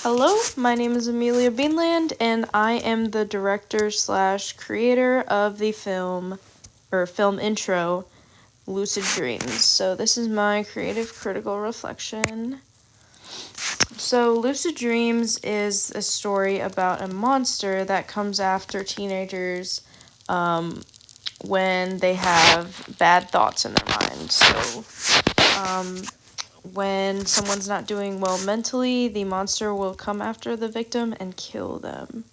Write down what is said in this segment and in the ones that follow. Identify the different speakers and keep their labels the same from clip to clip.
Speaker 1: Hello, my name is Amelia Beanland, and I am the director/creator of the film intro, Lucid Dreams. So this is my creative critical reflection. So Lucid Dreams is a story about a monster that comes after teenagers when they have bad thoughts in their mind. So when someone's not doing well mentally, the monster will come after the victim and kill them.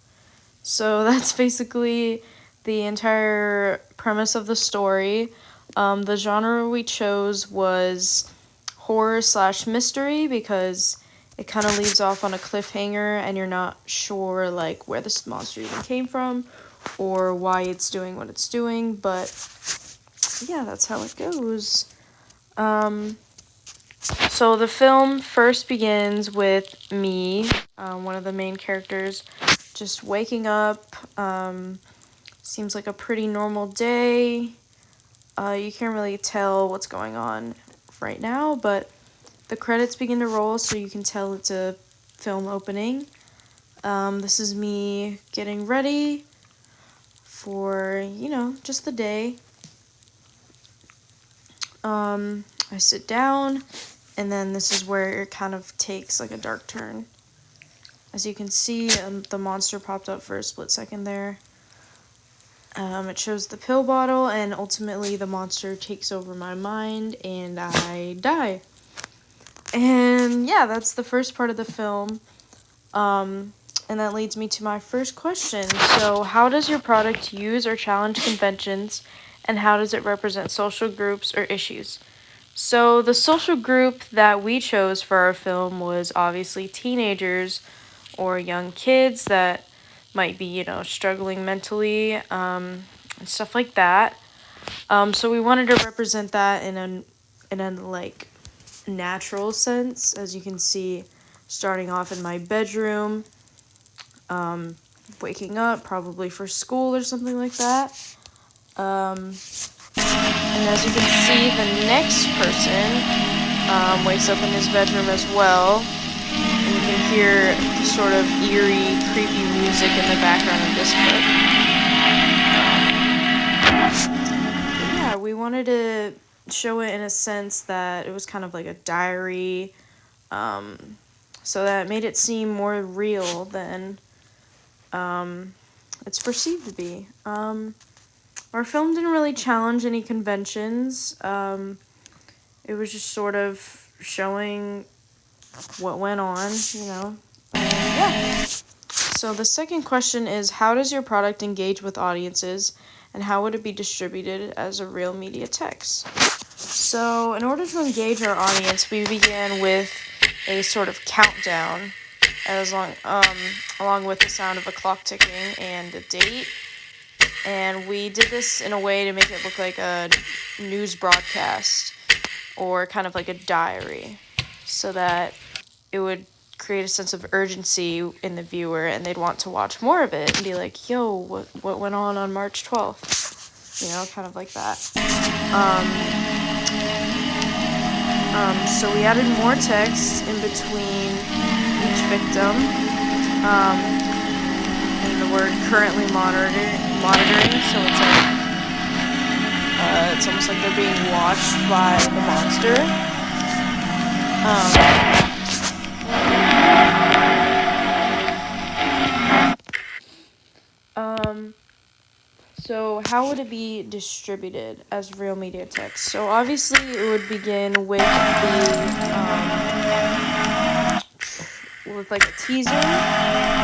Speaker 1: So that's basically the entire premise of the story. The genre we chose was horror/mystery because it kind of leaves off on a cliffhanger and you're not sure like where this monster even came from or why it's doing what it's doing. But yeah, that's how it goes. So the film first begins with me, one of the main characters, just waking up. Seems like a pretty normal day. You can't really tell what's going on right now, but the credits begin to roll, so you can tell it's a film opening. This is me getting ready for, just the day. I sit down, and then this is where it kind of takes like a dark turn. As you can see, the monster popped up for a split second there. It shows the pill bottle, and ultimately the monster takes over my mind, and I die. And yeah, that's the first part of the film. And that leads me to my first question. So, how does your product use or challenge conventions, and how does it represent social groups or issues? So, the social group that we chose for our film was obviously teenagers or young kids that might be, struggling mentally, and stuff like that. So we wanted to represent that in a like natural sense, as you can see, starting off in my bedroom, waking up probably for school or something like that. And as you can see, the next person wakes up in his bedroom as well. And you can hear the sort of eerie, creepy music in the background of this clip. Yeah, we wanted to show it in a sense that it was kind of like a diary, so that made it seem more real than it's perceived to be. Our film didn't really challenge any conventions. It was just sort of showing what went on, yeah. So the second question is, how does your product engage with audiences, and how would it be distributed as a real media text? So in order to engage our audience, we began with a sort of countdown, along with the sound of a clock ticking and a date. And we did this in a way to make it look like a news broadcast or kind of like a diary, so that it would create a sense of urgency in the viewer and they'd want to watch more of it and be like, yo, what went on March 12th? Kind of like that. So we added more text in between each victim, and the word currently monitoring, so it's like, it's almost like they're being watched by the monster. So how would it be distributed as real media text? So obviously it would begin with with like a teaser,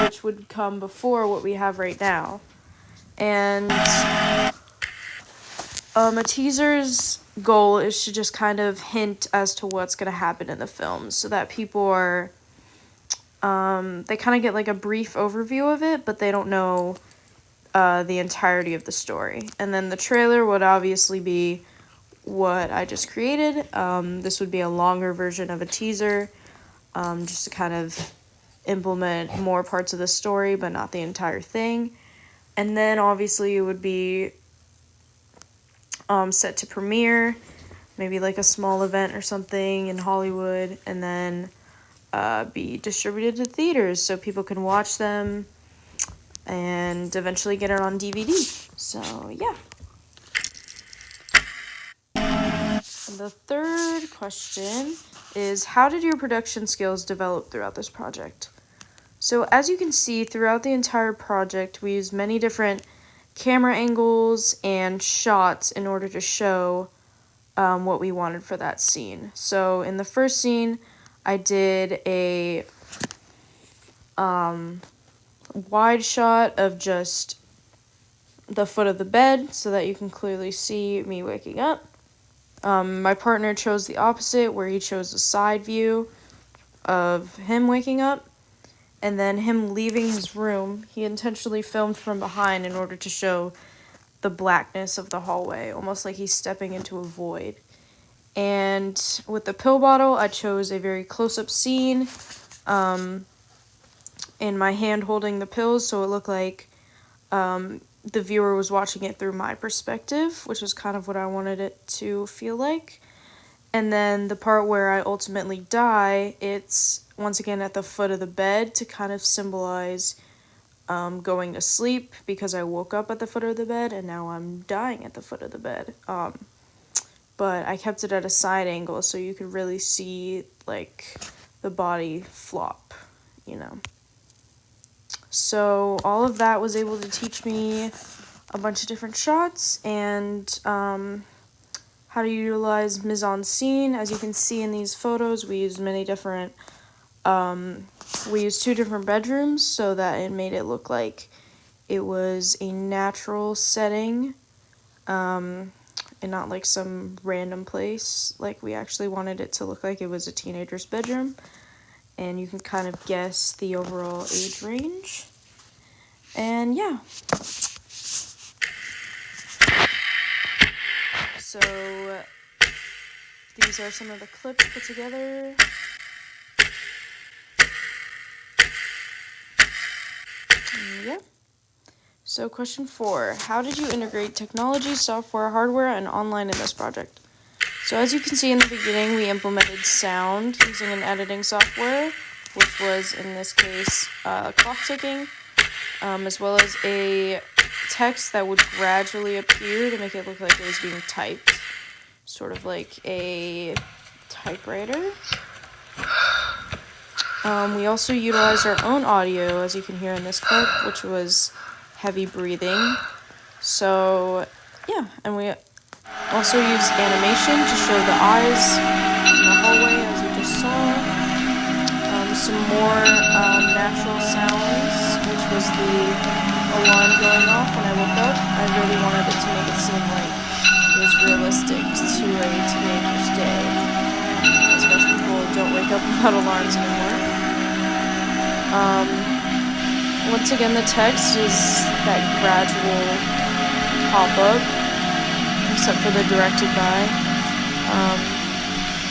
Speaker 1: which would come before what we have right now. And a teaser's goal is to just kind of hint as to what's going to happen in the film, so that people are, they kind of get like a brief overview of it, but they don't know the entirety of the story. And then the trailer would obviously be what I just created. This would be a longer version of a teaser, just to kind of implement more parts of the story, but not the entire thing. And then obviously it would be set to premiere, maybe like a small event or something in Hollywood, and then be distributed to theaters so people can watch them and eventually get it on DVD. So, yeah. And the third question is, how did your production skills develop throughout this project? So as you can see, throughout the entire project, we used many different camera angles and shots in order to show what we wanted for that scene. So in the first scene, I did a wide shot of just the foot of the bed so that you can clearly see me waking up. My partner chose the opposite, where he chose a side view of him waking up, and then him leaving his room. He intentionally filmed from behind in order to show the blackness of the hallway, almost like he's stepping into a void. And with the pill bottle, I chose a very close-up scene, in my hand holding the pills, so it looked like the viewer was watching it through my perspective, which was kind of what I wanted it to feel like. And then the part where I ultimately die, it's once again at the foot of the bed to kind of symbolize going to sleep, because I woke up at the foot of the bed and now I'm dying at the foot of the bed. But I kept it at a side angle so you could really see like the body flop, you know. So all of that was able to teach me a bunch of different shots and how to utilize mise-en-scene. As you can see in these photos, we used many different, we used 2 different bedrooms so that it made it look like it was a natural setting, and not like some random place. Like, we actually wanted it to look like it was a teenager's bedroom, and you can kind of guess the overall age range. And yeah. So these are some of the clips put together. Yeah. So question 4, how did you integrate technology, software, hardware, and online in this project? So as you can see in the beginning, we implemented sound using an editing software, which was in this case clock ticking, as well as a text that would gradually appear to make it look like it was being typed, sort of like a typewriter. We also utilized our own audio, as you can hear in this clip, which was heavy breathing. So yeah, and we also used animation to show the eyes in the hallway, as you just saw. Some more natural sounds, which was the alarm going off when I woke up. I really wanted it to make it seem like it was realistic to a teenager's day, as most people don't wake up without alarms anymore. Once again, the text is that gradual pop-up, except for the directed by.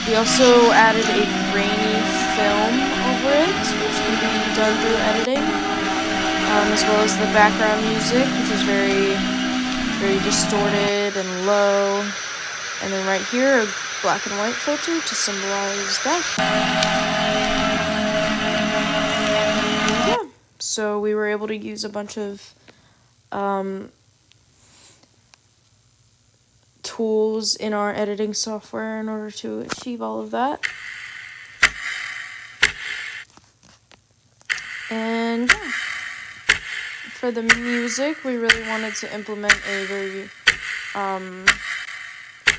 Speaker 1: We also added a grainy film over it, which can be done through editing, as well as the background music, which is very, very distorted and low. And then right here, a black and white filter to symbolize death. Yeah, so we were able to use a bunch of tools in our editing software in order to achieve all of that. And yeah, for the music, we really wanted to implement a very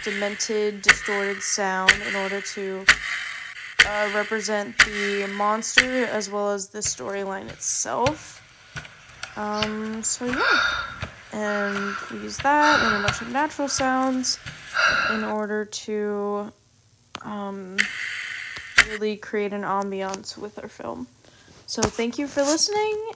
Speaker 1: demented, distorted sound in order to represent the monster as well as the storyline itself. So yeah. And we use that and a bunch of natural sounds in order to really create an ambiance with our film. So thank you for listening.